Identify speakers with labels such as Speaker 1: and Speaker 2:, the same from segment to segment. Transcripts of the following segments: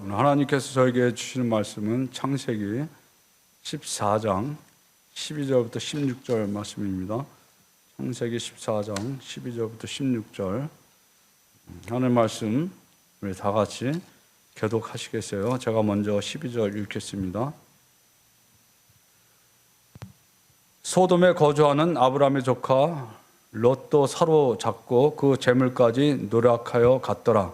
Speaker 1: 오늘 하나님께서 저에게 주시는 말씀은 창세기 14장 12절부터 16절 말씀입니다. 창세기 14장 12절부터 16절 하나님 말씀 우리 다 같이 교독하시겠어요? 제가 먼저 12절 읽겠습니다. 소돔에 거주하는 아브라함의 조카 롯도 사로잡고 그 재물까지 노력하여 갔더라.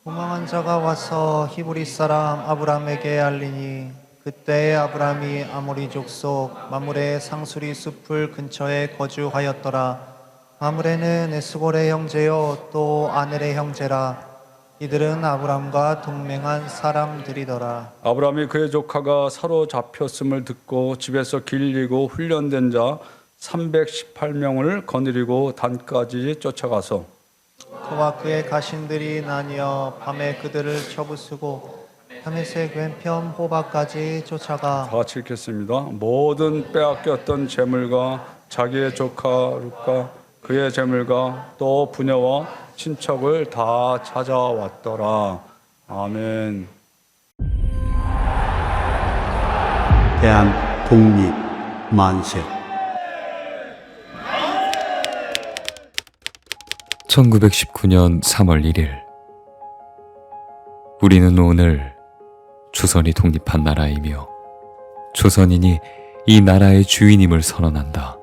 Speaker 2: 도망한 자가 와서 히브리 사람 아브라함에게 알리니 그때 아브라함이 아모리 족속 마므레 상수리 숲을 근처에 거주하였더라. 마므레는 에스골의 형제요 또 아넬의 형제라. 이들은 아브라함과 동맹한 사람들이더라.
Speaker 1: 아브라함이 그의 조카가 사로잡혔음을 듣고 집에서 길리고 훈련된 자 318명을 거느리고 단까지 쫓아가서
Speaker 2: 그와 그의 가신들이 나뉘어 밤에 그들을 쳐부수고 다메섹 왼편 호바까지 쫓아가.
Speaker 1: 다 같이 읽겠습니다. 모든 빼앗겼던 재물과 자기의 조카 룻과 그의 재물과 또 부녀와 친척을 다 찾아왔더라. 아멘.
Speaker 3: 대한 독립 만세.
Speaker 4: 1919년 3월 1일 우리는 오늘 조선이 독립한 나라이며 조선인이 이 나라의 주인임을 선언한다.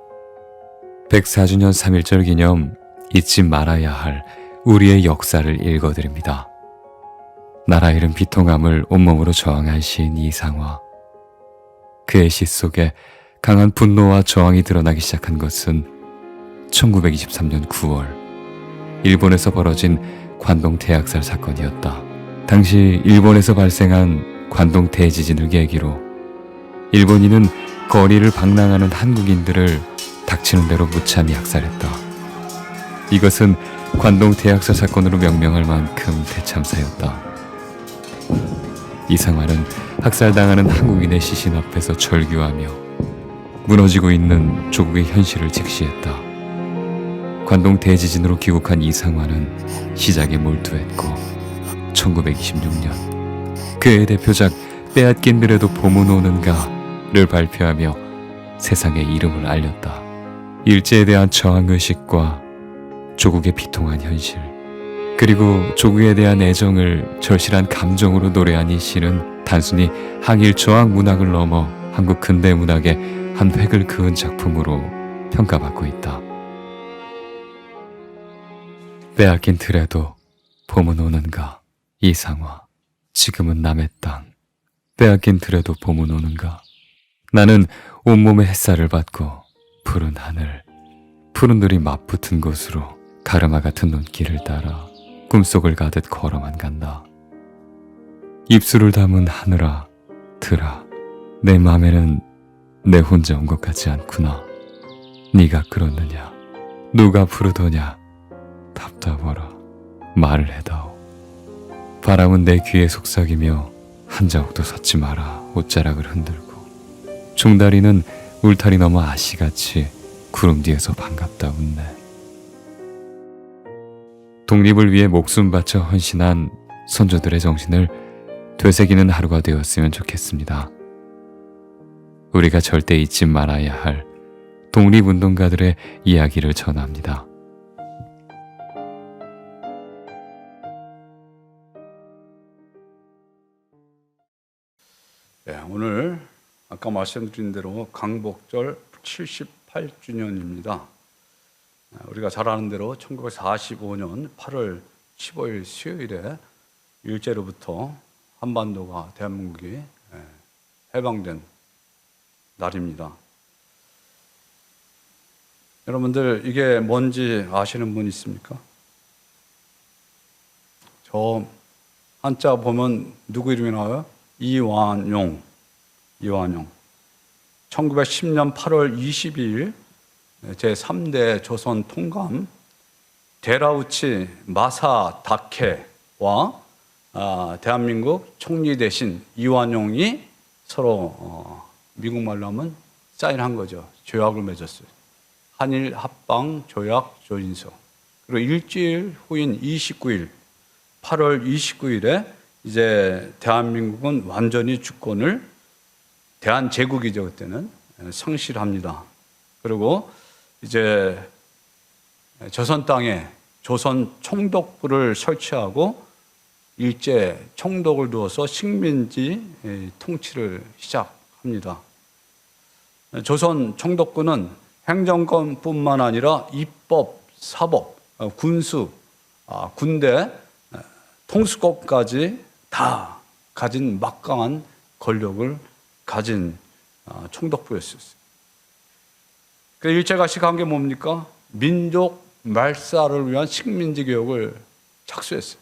Speaker 4: 104주년 3.1절 기념 잊지 말아야 할 우리의 역사를 읽어드립니다. 나라 잃은 비통함을 온몸으로 저항한 시인 이상화. 그의 시 속에 강한 분노와 저항이 드러나기 시작한 것은 1923년 9월 일본에서 벌어진 관동 대학살 사건이었다. 당시 일본에서 발생한 관동 대지진을 계기로 일본인은 거리를 방랑하는 한국인들을 닥치는 대로 무참히 학살했다. 이것은 관동 대학살 사건으로 명명할 만큼 대참사였다. 이상화는 학살당하는 한국인의 시신 앞에서 절규하며 무너지고 있는 조국의 현실을 직시했다. 관동 대지진으로 귀국한 이상화는 시작에 몰두했고 1926년 그의 대표작 빼앗긴들에도 봄은 오는가를 발표하며 세상에 이름을 알렸다. 일제에 대한 저항의식과 조국의 비통한 현실 그리고 조국에 대한 애정을 절실한 감정으로 노래한 이 시는 단순히 항일 저항 문학을 넘어 한국 근대 문학의 한 획을 그은 작품으로 평가받고 있다. 빼앗긴 들에도 봄은 오는가 이상화. 지금은 남의 땅. 빼앗긴 들에도 봄은 오는가. 나는 온몸에 햇살을 받고 푸른 하늘 푸른 들이 맞붙은 곳으로 가르마 같은 눈길을 따라 꿈속을 가듯 걸어만 간다. 입술을 담은 하늘아 들아 내 맘에는 내 혼자 온 것 같지 않구나. 네가 그렇느냐 누가 부르더냐 답답하라 말을 해다오. 바람은 내 귀에 속삭이며 한 자국도 섰지 마라 옷자락을 흔들고 종다리는 울타리 너머 아씨같이 구름 뒤에서 반갑다 웃네. 독립을 위해 목숨 바쳐 헌신한 선조들의 정신을 되새기는 하루가 되었으면 좋겠습니다. 우리가 절대 잊지 말아야 할 독립운동가들의 이야기를 전합니다.
Speaker 1: 오늘 아까 말씀드린 대로 강복절 78주년입니다. 우리가 잘 아는 대로 1945년 8월 15일 수요일에 일제로부터 한반도가 대한민국이 해방된 날입니다. 여러분들 이게 뭔지 아시는 분 있습니까? 저 한자 보면 누구 이름이 나와요? 이완용. 1910년 8월 22일 제3대 조선 통감 데라우치 마사다케와 대한민국 총리 대신 이완용이 서로 미국말로 하면 사인한 거죠. 조약을 맺었어요. 한일 합방 조약 조인서. 그리고 일주일 후인 29일 8월 29일에 이제 대한민국은 완전히 주권을 대한제국이죠 그때는 상실합니다. 그리고 이제 조선 땅에 조선 총독부를 설치하고 일제 총독을 두어서 식민지 통치를 시작합니다. 조선 총독부는 행정권뿐만 아니라 입법, 사법, 군수, 군대, 통수권까지 다 가진 막강한 권력을 가진 총독부였어요. 그 일제가 시작한 게 뭡니까? 민족 말살을 위한 식민지 교육을 착수했어요.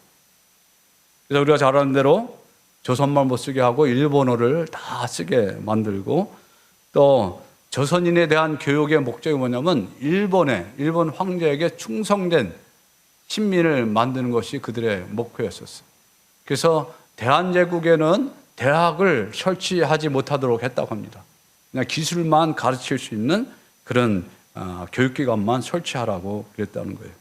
Speaker 1: 그래서 우리가 잘 아는 대로 조선말 못 쓰게 하고 일본어를 다 쓰게 만들고 또 조선인에 대한 교육의 목적이 뭐냐면 일본 황제에게 충성된 신민을 만드는 것이 그들의 목표였었어요. 그래서 대한제국에는 대학을 설치하지 못하도록 했다고 합니다. 그냥 기술만 가르칠 수 있는 그런 교육기관만 설치하라고 그랬다는 거예요.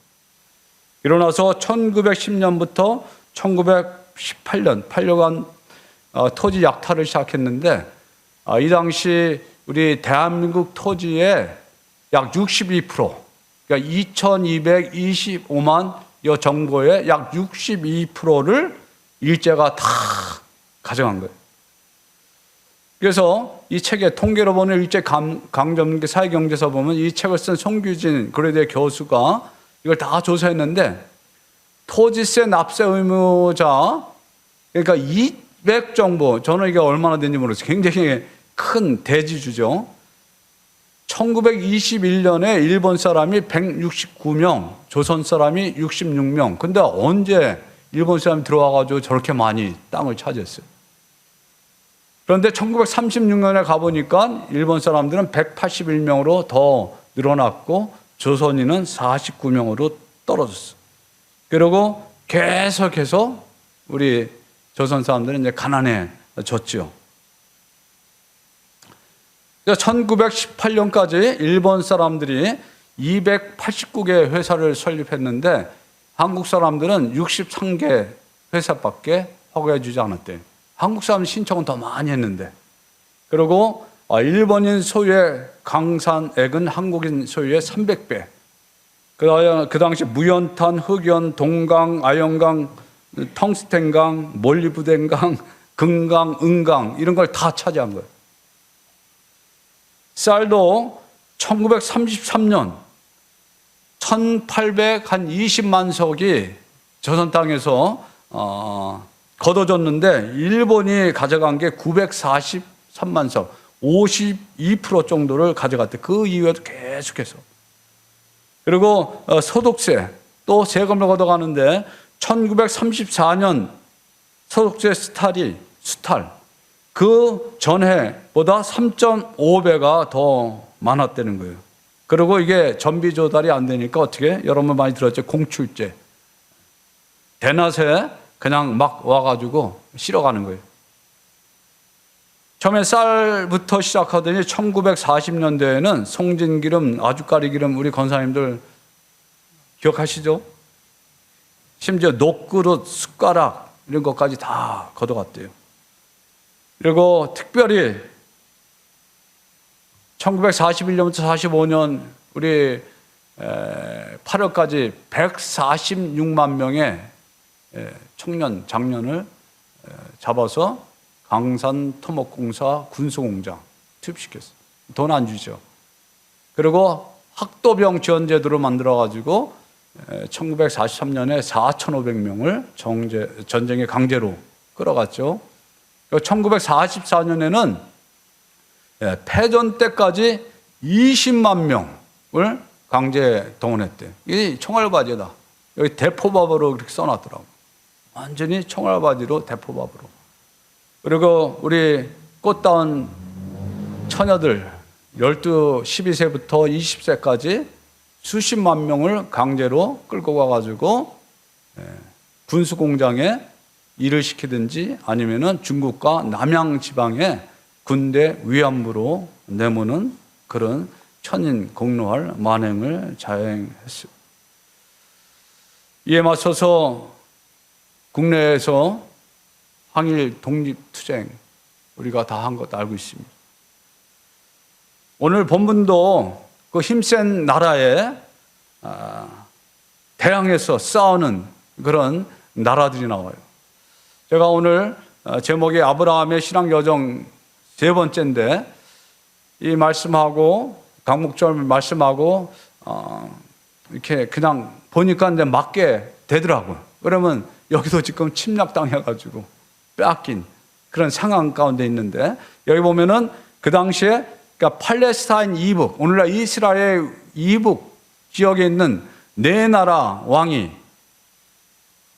Speaker 1: 일어나서 1910년부터 1918년 8년간 토지 약탈을 시작했는데 이 당시 우리 대한민국 토지의 약 62%, 그러니까 2225만 여 정도의 약 62%를 일제가 다 가져간 거예요. 그래서 이 책의 통계로 보는 일제 강점기 사회경제서 보면 이 책을 쓴 송규진 고려대 교수가 이걸 다 조사했는데 토지세 납세 의무자 그러니까 200 정도, 저는 이게 얼마나 되는지 모르겠어요. 굉장히 큰 대지주죠. 1921년에 일본 사람이 169명, 조선 사람이 66명. 근데 언제 일본 사람이 들어와가지고 저렇게 많이 땅을 차지했어요? 그런데 1936년에 가보니까 일본 사람들은 181명으로 더 늘어났고 조선인은 49명으로 떨어졌어요. 그리고 계속해서 우리 조선 사람들은 이제 가난해졌죠. 1918년까지 일본 사람들이 289개 회사를 설립했는데 한국 사람들은 63개 회사밖에 허가해 주지 않았대요. 한국 사람 신청은 더 많이 했는데. 그리고 일본인 소유의 강산액은 한국인 소유의 300배. 그 당시 무연탄, 흑연, 동강, 아연강, 텅스텐강, 몰리브덴강, 금강, 은강 이런 걸 다 차지한 거예요. 쌀도 1933년 1820만 석이 조선 땅에서 거둬졌는데 일본이 가져간 게 943만 석, 52% 정도를 가져갔대요. 그 이후에도 계속해서. 그리고 소득세, 또 세금을 걷어가는데 1934년 소득세 수탈, 그 전해보다 3.5배가 더 많았다는 거예요. 그리고 이게 전비 조달이 안 되니까 어떻게, 여러분 많이 들었죠? 공출제. 대낮에 그냥 막 와가지고 실어가는 거예요. 처음에 쌀부터 시작하더니 1940년대에는 송진기름, 아주까리기름, 우리 권사님들 기억하시죠? 심지어 녹그릇, 숟가락 이런 것까지 다 걷어갔대요. 그리고 특별히 1941년부터 45년 우리 8월까지 146만 명의 청년, 장년을 잡아서 강산 토목공사 군수공장 투입시켰어요. 돈 안 주죠. 그리고 학도병 지원 제도를 만들어가지고 1943년에 4,500명을 전쟁에 강제로 끌어갔죠. 1944년에는 패전 때까지 20만 명을 강제 동원했대요. 이 총알바지다. 여기 대포밥으로 그렇게 써놨더라고요. 완전히 총알바지로 대포밥으로. 그리고 우리 꽃다운 처녀들 12세부터 20세까지 수십만 명을 강제로 끌고 가가지고 군수공장에 일을 시키든지 아니면은 중국과 남양 지방에 군대 위안부로 내모는 그런 천인 공로할 만행을 자행했습니다. 이에 맞서서 국내에서 항일 독립투쟁 우리가 다 한 것도 알고 있습니다. 오늘 본문도 그 힘센 나라에 대항해서 싸우는 그런 나라들이 나와요. 제가 오늘 제목이 아브라함의 신앙 여정 세 번째인데 이 말씀하고 강목절 말씀하고 이렇게 그냥 보니까 이제 맞게 되더라고요. 그러면 여기도 지금 침략당해가지고 빼앗긴 그런 상황 가운데 있는데 여기 보면은 그 당시에 그러니까 팔레스타인 이북, 오늘날 이스라엘 이북 지역에 있는 네 나라 왕이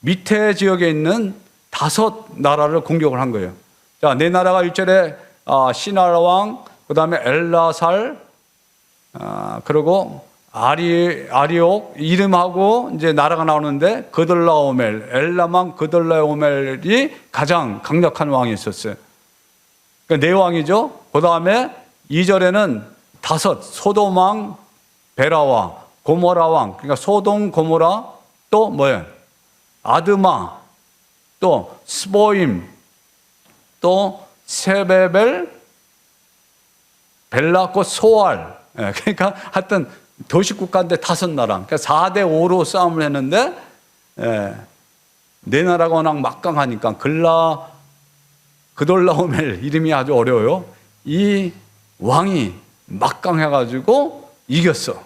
Speaker 1: 밑에 지역에 있는 5 나라를 공격을 한 거예요. 자, 네 나라가 1절에 시나라 왕, 그 다음에 엘라살, 그리고 아리옥 이름하고 이제 나라가 나오는데 그들라오멜, 엘라만 그들라오멜이 가장 강력한 왕이 있었어요. 그러니까 네 왕이죠. 그 다음에 2절에는 5 소돔 왕 베라와 고모라 왕, 그러니까 소돔 고모라 또 뭐예요? 아드마 또 스보임 또 세베벨 벨라코 소알, 그러니까 하여튼 도시국가인데 5 나라, 그러니까 4대 5로 싸움을 했는데 네 나라가 워낙 막강하니까 그돌라오멜 이름이 아주 어려워요. 이 왕이 막강해가지고 이겼어.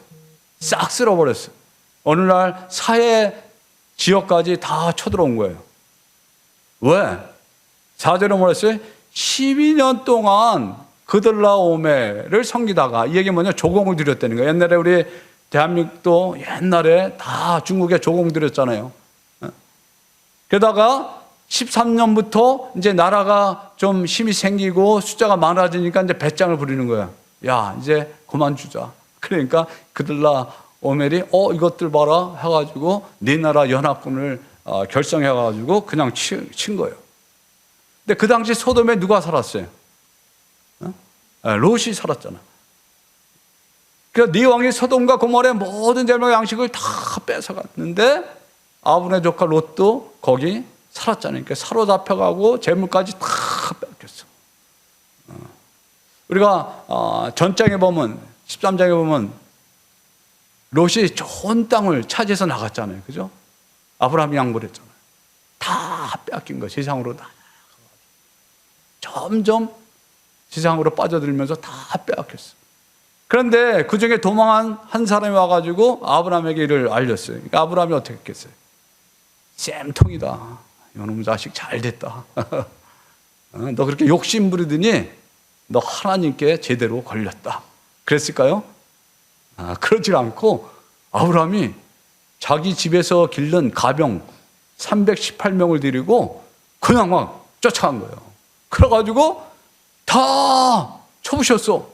Speaker 1: 싹 쓸어버렸어. 오늘날 사해 지역까지 다 쳐들어온 거예요. 왜? 4절에 뭐라 했어요? 12년 동안 그들라오멜을 섬기다가, 이 얘기 뭐냐? 조공을 드렸다는 거예요. 옛날에 우리 대한민국도 옛날에 다 중국에 조공 드렸잖아요. 게다가 13년부터 이제 나라가 좀 힘이 생기고 숫자가 많아지니까 이제 배짱을 부리는 거야. 야, 이제 그만 주자. 그러니까 그들라오멜이 이것들 봐라 해가지고 네 나라 연합군을 결성해가지고 그냥 친 거예요. 근데 그 당시 소돔에 누가 살았어요? 롯이 살았잖아. 그러니까 네 왕이 소돔과 고모라의 모든 재물과 양식을 다 뺏어갔는데 아브라함의 조카 롯도 거기 살았잖아요. 그러니까 사로잡혀가고 재물까지 다 뺏겼어. 우리가 전장에 보면 13장에 보면 롯이 좋은 땅을 차지해서 나갔잖아요. 그죠? 아브라함이 양보했잖아요. 다 뺏긴 거, 세상으로 다. 점점 세상으로 빠져들면서 다 빼앗겼어. 그런데 그 중에 도망한 한 사람이 와가지고 아브라함에게 이를 알렸어요. 그러니까 아브라함이 어떻게 했겠어요? 쌤통이다. 이놈 자식 잘 됐다. 너 그렇게 욕심 부리더니 너 하나님께 제대로 걸렸다. 그랬을까요? 그러지 않고 아브라함이 자기 집에서 기른 가병 318명을 데리고 그냥 막 쫓아간 거예요. 그래가지고 다 쳐부셨어.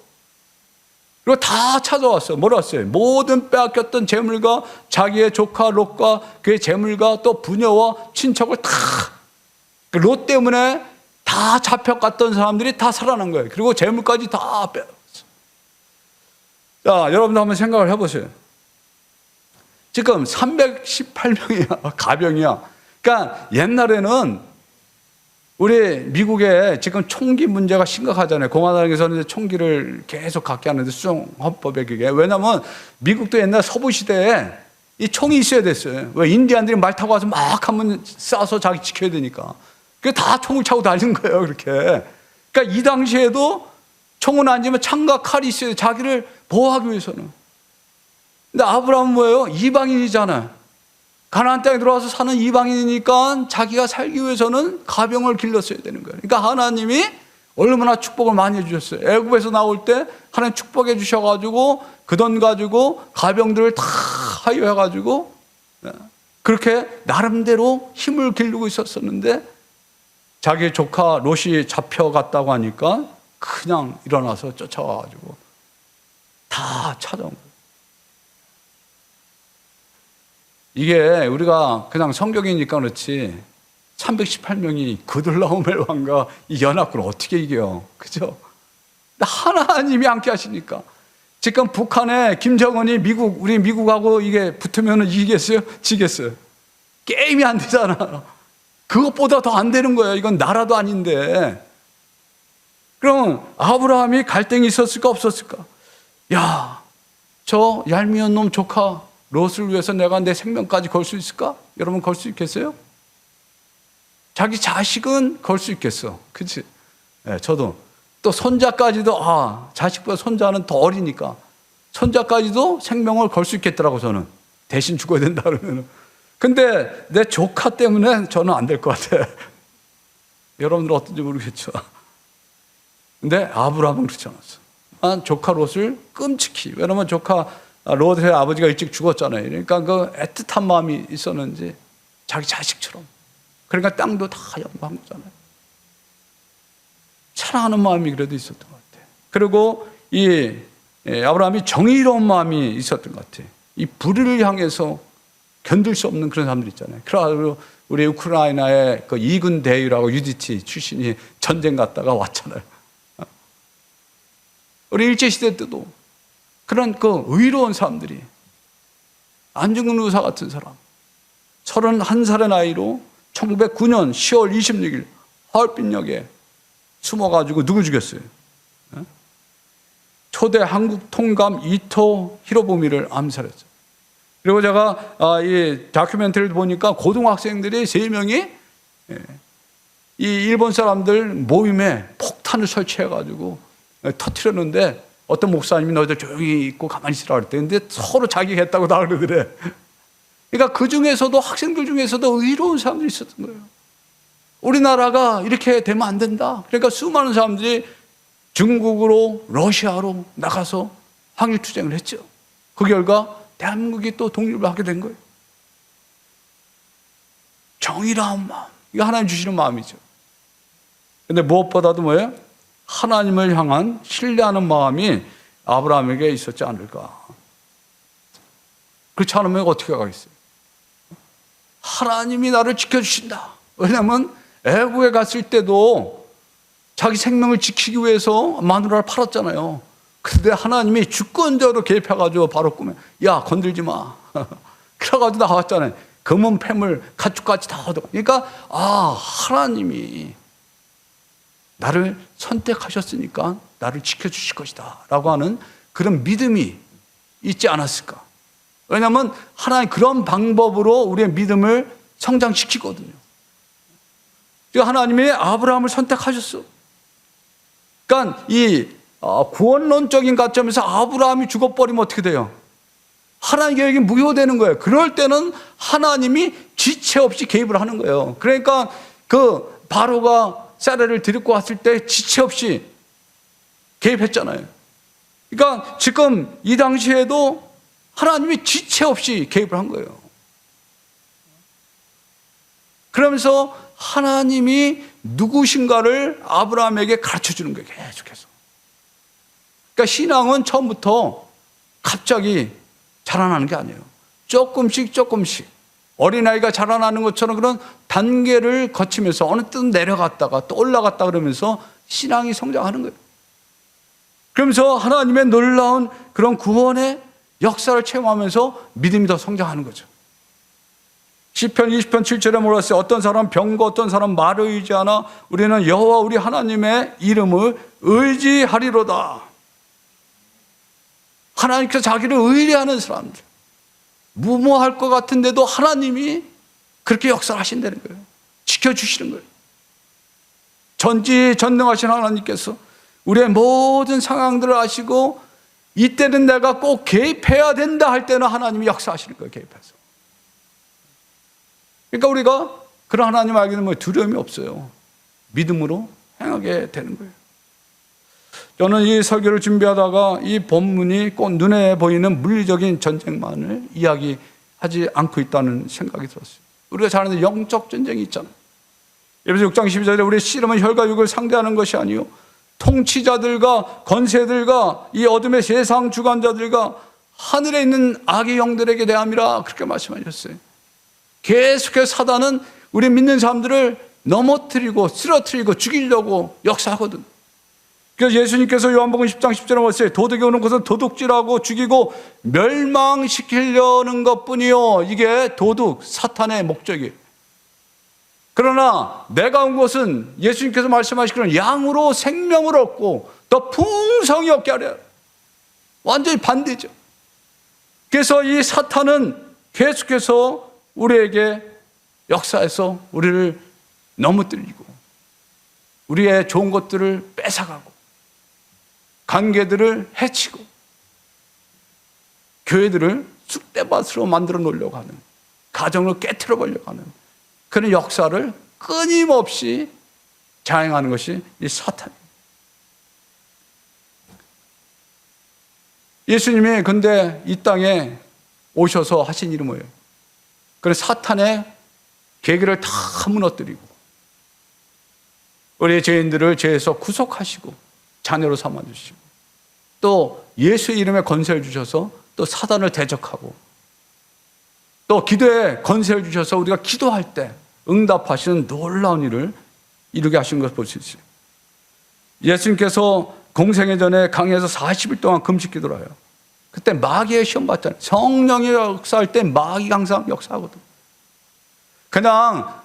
Speaker 1: 그리고 다 찾아왔어. 뭐라 했어요? 모든 빼앗겼던 재물과 자기의 조카 롯과 그의 재물과 또 부녀와 친척을 다, 롯 때문에 다 잡혀갔던 사람들이 다 살아난 거예요. 그리고 재물까지 다 빼앗았어. 자, 여러분도 한번 생각을 해보세요. 지금 318명이야. 가병이야. 그러니까 옛날에는 우리 미국에 지금 총기 문제가 심각하잖아요. 공화당에서는 이제 총기를 계속 갖게 하는데 수정헌법에 그게. 왜냐하면 미국도 옛날 서부 시대에 이 총이 있어야 됐어요. 왜? 인디안들이 말 타고 와서 막 하면 쏴서 자기 지켜야 되니까. 그게 다 총을 차고 다니는 거예요. 그렇게. 그러니까 이 당시에도 총은 아니지만 창과 칼이 있어요. 자기를 보호하기 위해서는. 근데 아브라함은 뭐예요? 이방인이잖아요. 가나안 땅에 들어와서 사는 이방인이니까 자기가 살기 위해서는 가병을 길렀어야 되는 거예요. 그러니까 하나님이 얼마나 축복을 많이 해주셨어요. 애굽에서 나올 때 하나님 축복해 주셔가지고 그 돈 가지고 가병들을 다 하유해가지고 그렇게 나름대로 힘을 기르고 있었었는데 자기 조카 롯이 잡혀갔다고 하니까 그냥 일어나서 쫓아와가지고 다 찾아온 거예요. 이게 우리가 그냥 성경이니까 그렇지 318명이 그들라오멜 왕과 이 연합군을 어떻게 이겨요? 그죠? 하나님이 함께 하시니까. 지금 북한에 김정은이 우리 미국하고 이게 붙으면 이기겠어요? 지겠어요? 게임이 안 되잖아. 그것보다 더 안 되는 거예요. 이건 나라도 아닌데. 그럼 아브라함이 갈등이 있었을까 없었을까? 야, 저 얄미운 놈 조카 롯을 위해서 내가 내 생명까지 걸 수 있을까? 여러분 걸 수 있겠어요? 자기 자식은 걸 수 있겠어. 그치? 네, 저도. 또 손자까지도, 자식보다 손자는 더 어리니까. 손자까지도 생명을 걸 수 있겠더라고, 저는. 대신 죽어야 된다 그러면. 근데 내 조카 때문에 저는 안 될 것 같아. 여러분들 어떤지 모르겠죠. 근데 아브라함은 그렇지 않았어. 조카 롯을 끔찍히. 왜냐면 조카 롯의 아버지가 일찍 죽었잖아요. 그러니까 그 애틋한 마음이 있었는지 자기 자식처럼. 그러니까 땅도 다 양보한 거잖아요. 사랑하는 마음이 그래도 있었던 것 같아요. 그리고 이 아브라함이 정의로운 마음이 있었던 것 같아요. 이 불의를 향해서 견딜 수 없는 그런 사람들 있잖아요. 그래가지고 우리 우크라이나의 그 이군 대위라고 UDT 출신이 전쟁 갔다가 왔잖아요. 우리 일제시대 때도 그런 그 의로운 사람들이 안중근 의사 같은 사람 31살의 나이로 1909년 10월 26일 하얼빈역에 숨어가지고 누구 죽였어요? 초대 한국 통감 이토 히로부미를 암살했어요. 그리고 제가 이 다큐멘터리를 보니까 고등학생들이 3명이 이 일본 사람들 모임에 폭탄을 설치해가지고 터뜨렸는데 어떤 목사님이 너희들 조용히 있고 가만히 있으라 그랬대. 근데 서로 자기가 했다고 다 그러더래. 그러니까 그 중에서도 학생들 중에서도 의로운 사람들이 있었던 거예요. 우리나라가 이렇게 되면 안 된다. 그러니까 수많은 사람들이 중국으로 러시아로 나가서 항일투쟁을 했죠. 그 결과 대한민국이 또 독립을 하게 된 거예요. 정의로운 마음. 이거 하나님 주시는 마음이죠. 근데 무엇보다도 뭐예요? 하나님을 향한 신뢰하는 마음이 아브라함에게 있었지 않을까. 그렇지 않으면 어떻게 가겠어요? 하나님이 나를 지켜주신다. 왜냐하면 애국에 갔을 때도 자기 생명을 지키기 위해서 마누라를 팔았잖아요. 근데 하나님이 주권자로 개입해가지고 바로 꾸며 야 건들지 마. 그래가지고 나왔잖아요. 금은 폐물 가축까지 다 얻어. 그러니까 하나님이 나를 선택하셨으니까 나를 지켜주실 것이다 라고 하는 그런 믿음이 있지 않았을까. 왜냐하면 하나님 그런 방법으로 우리의 믿음을 성장시키거든요. 하나님이 아브라함을 선택하셨어. 그러니까 이 구원론적인 관점에서 아브라함이 죽어버리면 어떻게 돼요? 하나님 계획이 무효되는 거예요. 그럴 때는 하나님이 지체 없이 개입을 하는 거예요. 그러니까 그 바로가 사라를 데리고 왔을 때 지체 없이 개입했잖아요. 그러니까 지금 이 당시에도 하나님이 지체 없이 개입을 한 거예요. 그러면서 하나님이 누구신가를 아브라함에게 가르쳐 주는 거예요. 계속해서. 그러니까 신앙은 처음부터 갑자기 자라나는 게 아니에요. 조금씩 어린아이가 자라나는 것처럼 그런 단계를 거치면서 어느 때는 내려갔다가 또 올라갔다 그러면서 신앙이 성장하는 거예요. 그러면서 하나님의 놀라운 그런 구원의 역사를 체험하면서 믿음이 더 성장하는 거죠. 시편 20편 7절에 뭐랬어요? 어떤 사람 병과 어떤 사람 말을 의지하나 우리는 여호와 우리 하나님의 이름을 의지하리로다. 하나님께서 자기를 의뢰하는 사람들, 무모할 것 같은데도 하나님이 그렇게 역사를 하신다는 거예요. 지켜주시는 거예요. 전지전능하신 하나님께서 우리의 모든 상황들을 아시고 이때는 내가 꼭 개입해야 된다 할 때는 하나님이 역사하시는 거예요. 개입해서. 그러니까 우리가 그런 하나님 알게 되면 두려움이 없어요. 믿음으로 행하게 되는 거예요. 저는 이 설교를 준비하다가 이 본문이 꼭 눈에 보이는 물리적인 전쟁만을 이야기하지 않고 있다는 생각이 들었어요. 우리가 잘 아는 영적 전쟁이 있잖아요. 에베소 6장 12절에 우리의 씨름은 혈과 육을 상대하는 것이 아니요 통치자들과 권세들과 이 어둠의 세상 주관자들과 하늘에 있는 악의 영들에게 대함이라 그렇게 말씀하셨어요. 계속해서 사단은 우리 믿는 사람들을 넘어뜨리고 쓰러뜨리고 죽이려고 역사하거든. 그래서 예수님께서 요한복음 10장 10절에 말했어요. 도둑이 오는 것은 도둑질하고 죽이고 멸망시키려는 것뿐이요. 이게 도둑, 사탄의 목적이에요. 그러나 내가 온 것은 예수님께서 말씀하시기로는 양으로 생명을 얻고 더 풍성히 얻게 하려. 완전히 반대죠. 그래서 이 사탄은 계속해서 우리에게 역사에서 우리를 넘어뜨리고 우리의 좋은 것들을 뺏어가고 관계들을 해치고 교회들을 쑥대밭으로 만들어 놓으려고 하는, 가정을 깨트려 보려고 하는 그런 역사를 끊임없이 자행하는 것이 이 사탄입니다. 예수님이 근데 이 땅에 오셔서 하신 일이 뭐예요? 그래서 사탄의 계기를 다 무너뜨리고 우리의 죄인들을 죄에서 구속하시고 자녀로 삼아주시고 또 예수의 이름에 권세를 주셔서 또 사단을 대적하고 또 기도에 권세를 주셔서 우리가 기도할 때 응답하시는 놀라운 일을 이루게 하신 것을 볼 수 있어요. 예수님께서 공생애 전에 강에서 40일 동안 금식 기도를 해요. 그때 마귀의 시험 받잖아요. 성령이 역사할 때 마귀가 항상 역사하거든. 그냥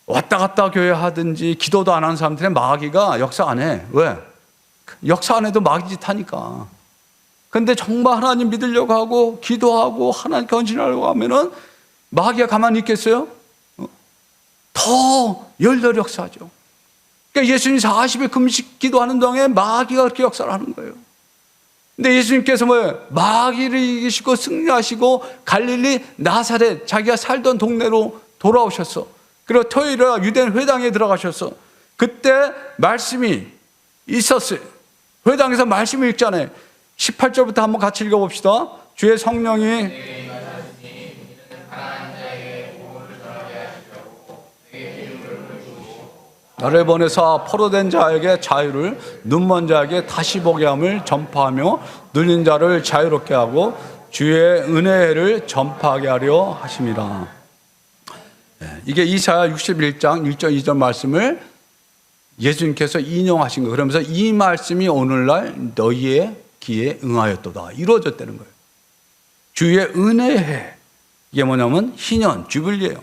Speaker 1: 왔다 갔다 교회 하든지 기도도 안 하는 사람들은 마귀가 역사 안 해. 왜? 역사 안 해도 마귀 짓 하니까. 근데 정말 하나님 믿으려고 하고 기도하고 하나님 헌신하려고 하면은 마귀가 가만히 있겠어요? 더 열렬히 역사하죠. 그러니까 예수님 40일 금식 기도하는 동안에 마귀가 그렇게 역사를 하는 거예요. 근데 예수님께서 뭐예요? 마귀를 이기시고 승리하시고 갈릴리 나사렛 자기가 살던 동네로 돌아오셨어. 그리고 토요일에 유대인 회당에 들어가셨어. 그때 말씀이 있었어요. 회당에서 말씀을 읽잖아요. 18절부터 한번 같이 읽어봅시다. 주의 성령이 나를 보내사 포로된 자에게 자유를, 눈먼 자에게 다시 보게 함을 전파하며 눌린 자를 자유롭게 하고 주의 은혜를 전파하게 하려 하심이라. 이게 이사야 61장 1절 2절 말씀을 예수님께서 인용하신 거예요. 그러면서 이 말씀이 오늘날 너희의 귀에 응하였도다. 이루어졌다는 거예요. 주의 은혜해. 이게 뭐냐면 희년, 주빌리예요.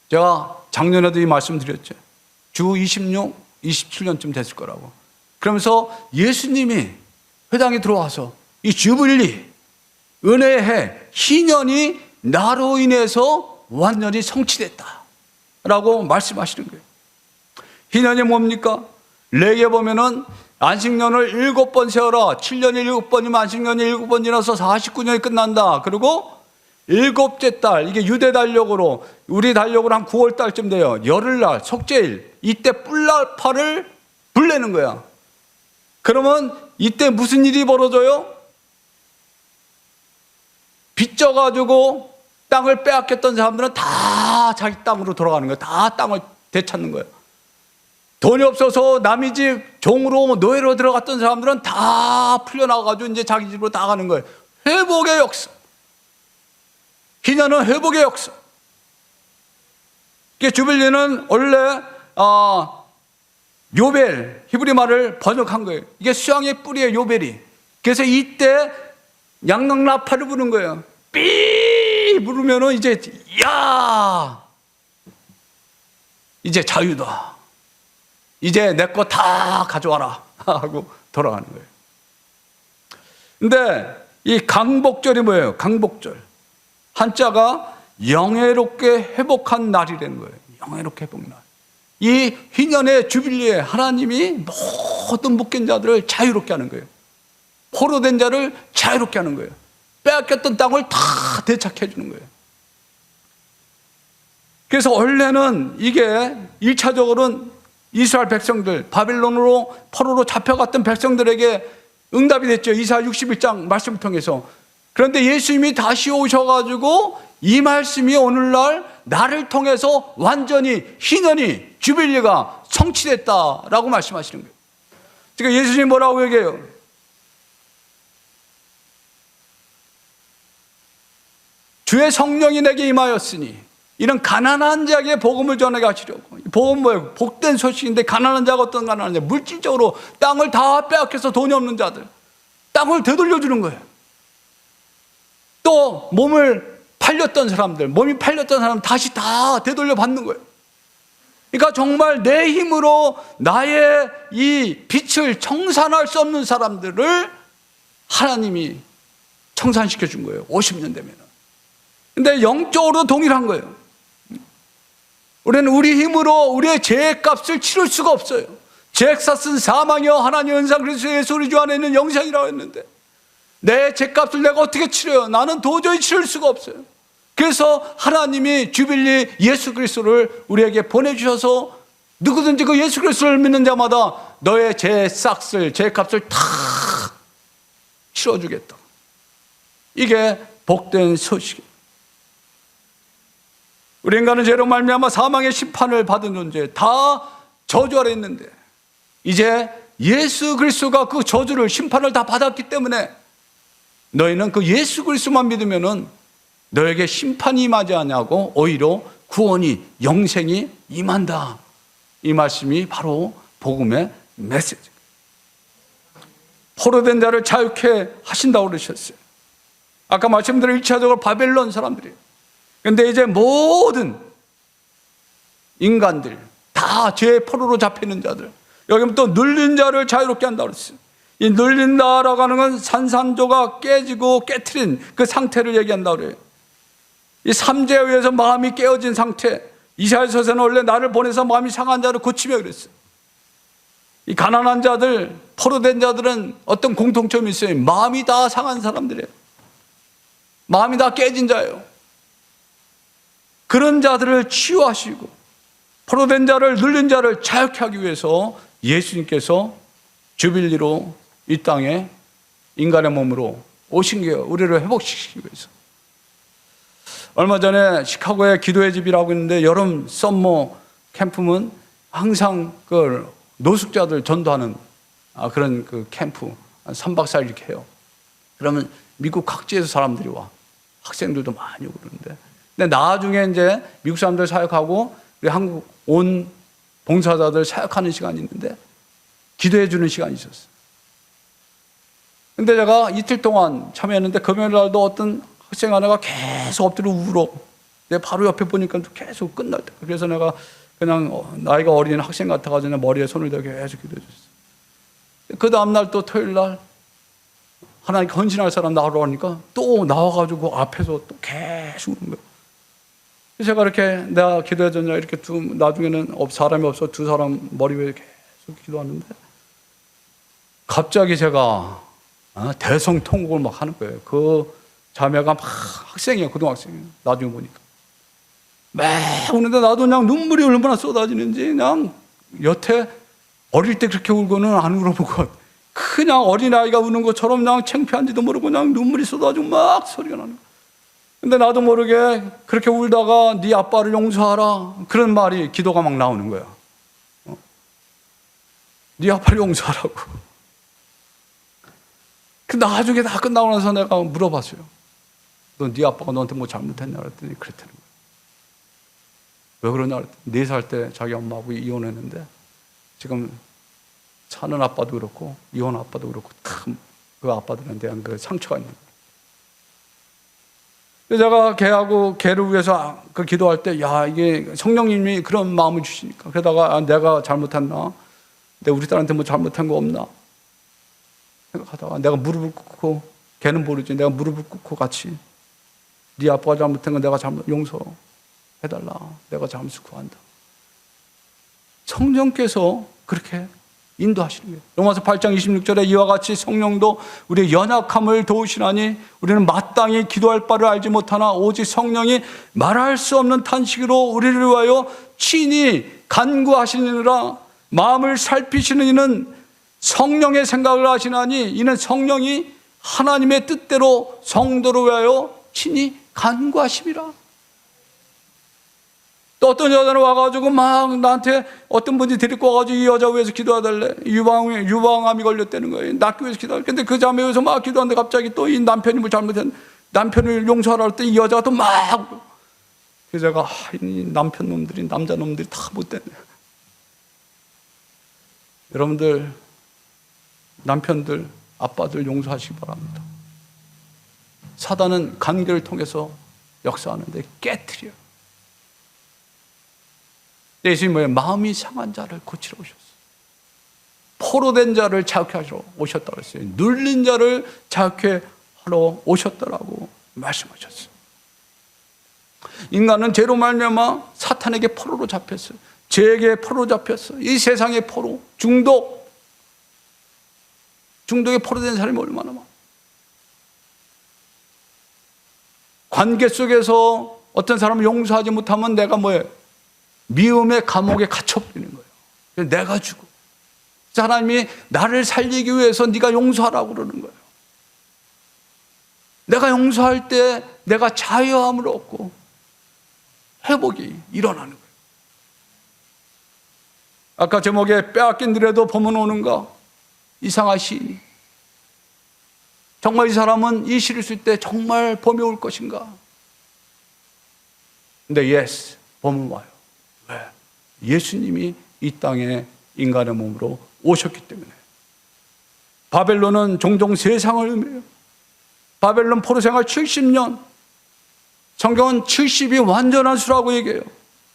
Speaker 1: 제가 작년에도 이 말씀 드렸죠. 주 26, 27년쯤 됐을 거라고. 그러면서 예수님이 회당에 들어와서 이 주빌리, 은혜해, 희년이 나로 인해서 완전히 성취됐다 라고 말씀하시는 거예요. 희년이 뭡니까? 레게 보면은 안식년을 7번 세워라. 7년에 7번이면 안식년이 7번 지나서 49년이 끝난다. 그리고 7째 달, 이게 유대 달력으로, 우리 달력으로 한 9월 달쯤 돼요. 열흘날, 속죄일, 이때 뿔날파를 불내는 거야. 그러면 이때 무슨 일이 벌어져요? 빚져가지고 땅을 빼앗겼던 사람들은 다 자기 땅으로 돌아가는 거예요. 다 땅을 되찾는 거예요. 돈이 없어서 남의 집 종으로 노예로 들어갔던 사람들은 다 풀려나가가지고 이제 자기 집으로 다 가는 거예요. 회복의 역사. 희년은 회복의 역사. 주빌리는 원래 요벨, 히브리 말을 번역한 거예요. 이게 수양의 뿌리의 요벨이. 그래서 이때 양락라파를 부른 거예요. 삐 부르면은 이제 야 이제 자유다. 이제 내 거 다 가져와라 하고 돌아가는 거예요. 근데 이 강복절이 뭐예요? 강복절. 한자가 영예롭게 회복한 날이라는 거예요. 영예롭게 회복날. 이 희년의 주빌리에 하나님이 모든 묶인 자들을 자유롭게 하는 거예요. 포로된 자를 자유롭게 하는 거예요. 빼앗겼던 땅을 다 되찾게 해주는 거예요. 그래서 원래는 이게 1차적으로는 이스라엘 백성들, 바빌론으로 포로로 잡혀갔던 백성들에게 응답이 됐죠. 이사야 61장 말씀을 통해서. 그런데 예수님이 다시 오셔가지고 이 말씀이 오늘날 나를 통해서 완전히 희년이 주빌리가 성취됐다라고 말씀하시는 거예요. 그러니까 예수님이 뭐라고 얘기해요? 주의 성령이 내게 임하였으니 이런 가난한 자에게 복음을 전하게 하시려고. 복음 뭐예요? 복된 소식인데 가난한 자가 어떤 가난한 자? 물질적으로 땅을 다 빼앗겨서 돈이 없는 자들. 땅을 되돌려주는 거예요. 또 몸을 팔렸던 사람들, 몸이 팔렸던 사람 다시 다 되돌려 받는 거예요. 그러니까 정말 내 힘으로 나의 이 빛을 청산할 수 없는 사람들을 하나님이 청산시켜 준 거예요. 50년 되면. 근데 영적으로 동일한 거예요. 우리는 우리 힘으로 우리의 죄값을 치를 수가 없어요. 죄값은 사망이요 하나님의 은사 그리스도 예수 우리 주 안에 있는 영생이라고 했는데 내 죄값을 내가 어떻게 치러요? 나는 도저히 치를 수가 없어요. 그래서 하나님이 주빌리 예수 그리스도를 우리에게 보내주셔서 누구든지 그 예수 그리스도를 믿는 자마다 너의 죄값을 다 치러주겠다. 이게 복된 소식이에요. 우리 인간은 죄로 말미암아 사망의 심판을 받은 존재, 다 저주 아래 있는데 이제 예수 그리스도가 그 저주를 심판을 다 받았기 때문에 너희는 그 예수 그리스도만 믿으면은 너에게 심판이 임하지 않냐고 오히려 구원이 영생이 임한다. 이 말씀이 바로 복음의 메시지. 포로된 자를 자유케 하신다고 그러셨어요. 아까 말씀드린 1차적으로 바벨론 사람들이에요. 그런데 이제 모든 인간들 다 죄의 포로로 잡히는 자들, 여기는 또 눌린 자를 자유롭게 한다고 그랬어요. 이 눌린다라고 하는 건 산산조가 깨지고 깨트린 그 상태를 얘기한다고 그래요. 이 삼재에 의해서 마음이 깨어진 상태. 이사야서에서는 원래 나를 보내서 마음이 상한 자를 고치며 그랬어요. 이 가난한 자들, 포로된 자들은 어떤 공통점이 있어요. 마음이 다 상한 사람들이에요. 마음이 다 깨진 자예요. 그런 자들을 치유하시고 포로된 자를 눌린 자를 자유케 하기 위해서 예수님께서 주빌리로 이 땅에 인간의 몸으로 오신 거예요. 우리를 회복시키기 위해서. 얼마 전에 시카고에 기도의 집이라고 있는데 여름 썸머 캠프는 항상 그 노숙자들 전도하는 그런 그 캠프 3박 4일 이렇게 해요. 그러면 미국 각지에서 사람들이 와. 학생들도 많이 오고 그러는데. 근데 나중에 이제 미국 사람들 사역하고 우리 한국 온 봉사자들 사역하는 시간이 있는데 기도해 주는 시간이 있었어요. 근데 제가 이틀 동안 참여했는데 금요일 날도 어떤 학생 하나가 계속 엎드려 울어. 내 바로 옆에 보니까 계속 끝날 때. 그래서 내가 그냥 나이가 어린 학생 같아가지고 머리에 손을 대고 계속 기도해 줬어요. 그 다음날 또 토요일 날 하나님께 헌신할 사람 나오러 오니까 또 나와가지고 앞에서 또 계속 우는 거예요. 그래서 제가 이렇게 내가 기도해 줬냐 이렇게 나중에는 사람이 없어 두 사람 머리 위에 계속 기도하는데 갑자기 제가 대성통곡을 막 하는 거예요. 그 자매가 막 학생이에요. 고등학생이에요. 나중에 보니까 막 우는데 나도 그냥 눈물이 얼마나 쏟아지는지 그냥 여태 어릴 때 그렇게 울고는 안 울어보고 그냥 어린아이가 우는 것처럼 그냥 창피한지도 모르고 그냥 눈물이 쏟아지고 막 소리가 나는 거예요. 근데 나도 모르게 그렇게 울다가 네 아빠를 용서하라 그런 말이 기도가 막 나오는 거야. 네 아빠를 용서하라고. 그 나중에 다 끝나고 나서 내가 물어봤어요. 너 네 아빠가 너한테 뭐 잘못했냐 그랬더니 그랬다는 거야. 왜 그러냐 그랬더니 4살 때 자기 엄마하고 이혼했는데 지금 사는 아빠도 그렇고 이혼 아빠도 그렇고 큰 그 아빠들에 대한 그 상처가 있는 거예요. 그래서 제가 걔를 위해서 그 기도할 때 야 이게 성령님이 그런 마음을 주시니까 그러다가 내가 잘못했나? 내가 우리 딸한테 뭐 잘못한 거 없나? 생각하다가 내가 무릎을 꿇고 걔는 모르지 내가 무릎을 꿇고 같이 네 아빠가 잘못한 건 내가 용서해달라. 내가 잘못을 구한다. 성령께서 그렇게 인도하시는 거예요. 로마서 8장 26절에 이와 같이 성령도 우리의 연약함을 도우시나니 우리는 마땅히 기도할 바를 알지 못하나 오직 성령이 말할 수 없는 탄식으로 우리를 위하여 친히 간구하시느니라. 마음을 살피시는 이는 성령의 생각을 하시나니 이는 성령이 하나님의 뜻대로 성도를 위하여 친히 간구하심이라. 또 어떤 여자는 와가지고 막 나한테 어떤 분이 데리고 와가지고 이 여자 위해서 기도해달래. 유방암이 걸렸다는 거예요. 낫기 위해서 기도하래. 근데 그 자매 위해서 막 기도하는데 갑자기 또 이 남편이 뭐 잘못했는데 남편을 용서하라 할 때 이 여자가 또 막. 그래서 제가 이 남편 놈들이 남자 놈들이 다 못됐네. 여러분들 남편들 아빠들 용서하시기 바랍니다. 사단은 관계를 통해서 역사하는데 깨트려요. 예수님은 마음이 상한 자를 고치러 오셨어요. 포로된 자를 자유케 하러 오셨다고 했어요. 눌린 자를 자유케 하러 오셨다라고 말씀하셨어요. 인간은 죄로 말미암아 사탄에게 포로로 잡혔어요. 죄에게 포로로 잡혔어요. 이 세상의 포로, 중독에 포로된 사람이 얼마나 많아. 관계 속에서 어떤 사람을 용서하지 못하면 내가 뭐예요? 미움의 감옥에 갇혀버리는 거예요. 그래서 내가 죽어. 하나님이 나를 살리기 위해서 네가 용서하라고 그러는 거예요. 내가 용서할 때 내가 자유함을 얻고 회복이 일어나는 거예요. 아까 제목에 빼앗긴 들에도 봄은 오는가? 이상한 시인이. 정말 이 사람은 이 시를 쓸 때 정말 봄이 올 것인가? 근데 yes, 봄은 와요. 왜? 예수님이 이 땅에 인간의 몸으로 오셨기 때문에. 바벨론은 종종 세상을 의미해요. 바벨론 포로 생활 70년. 성경은 70이 완전한 수라고 얘기해요.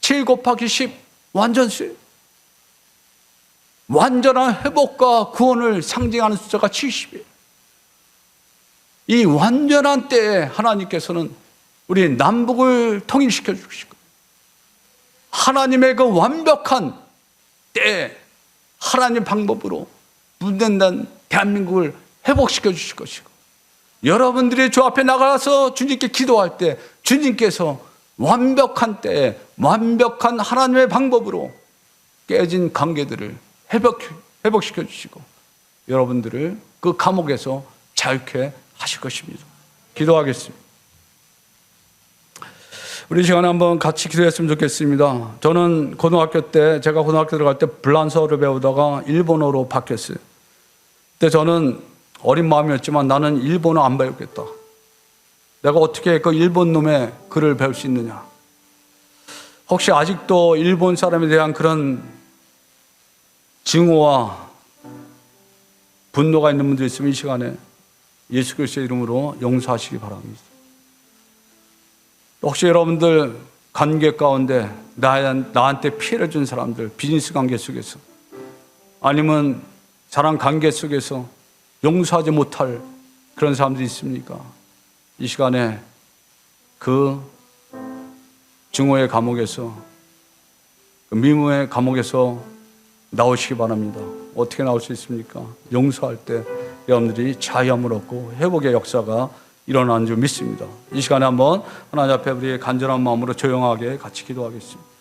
Speaker 1: 7 곱하기 10 완전수예요. 완전한 회복과 구원을 상징하는 숫자가 70이에요. 이 완전한 때에 하나님께서는 우리 남북을 통일시켜 주실 거예요. 하나님의 그 완벽한 때에 하나님 방법으로 분단된 대한민국을 회복시켜 주실 것이고, 여러분들이 주 앞에 나가서 주님께 기도할 때 주님께서 완벽한 때에 완벽한 하나님의 방법으로 깨진 관계들을 회복시켜 주시고 여러분들을 그 감옥에서 자유케 하실 것입니다. 기도하겠습니다. 우리 시간에 한번 같이 기도했으면 좋겠습니다. 저는 제가 고등학교 들어갈 때 불란서어를 배우다가 일본어로 바뀌었어요. 그때 저는 어린 마음이었지만 나는 일본어 안 배우겠다. 내가 어떻게 그 일본 놈의 글을 배울 수 있느냐. 혹시 아직도 일본 사람에 대한 그런 증오와 분노가 있는 분들 있으면 이 시간에 예수 그리스도의 이름으로 용서하시기 바랍니다. 혹시 여러분들 관계 가운데 나한테 피해를 준 사람들, 비즈니스 관계 속에서 아니면 사랑 관계 속에서 용서하지 못할 그런 사람들이 있습니까? 이 시간에 그 증오의 감옥에서, 그 미움의 감옥에서 나오시기 바랍니다. 어떻게 나올 수 있습니까? 용서할 때 여러분들이 자유함을 얻고 회복의 역사가 일어나는 줄 믿습니다. 이 시간에 한번 하나님 앞에 우리의 간절한 마음으로 조용하게 같이 기도하겠습니다.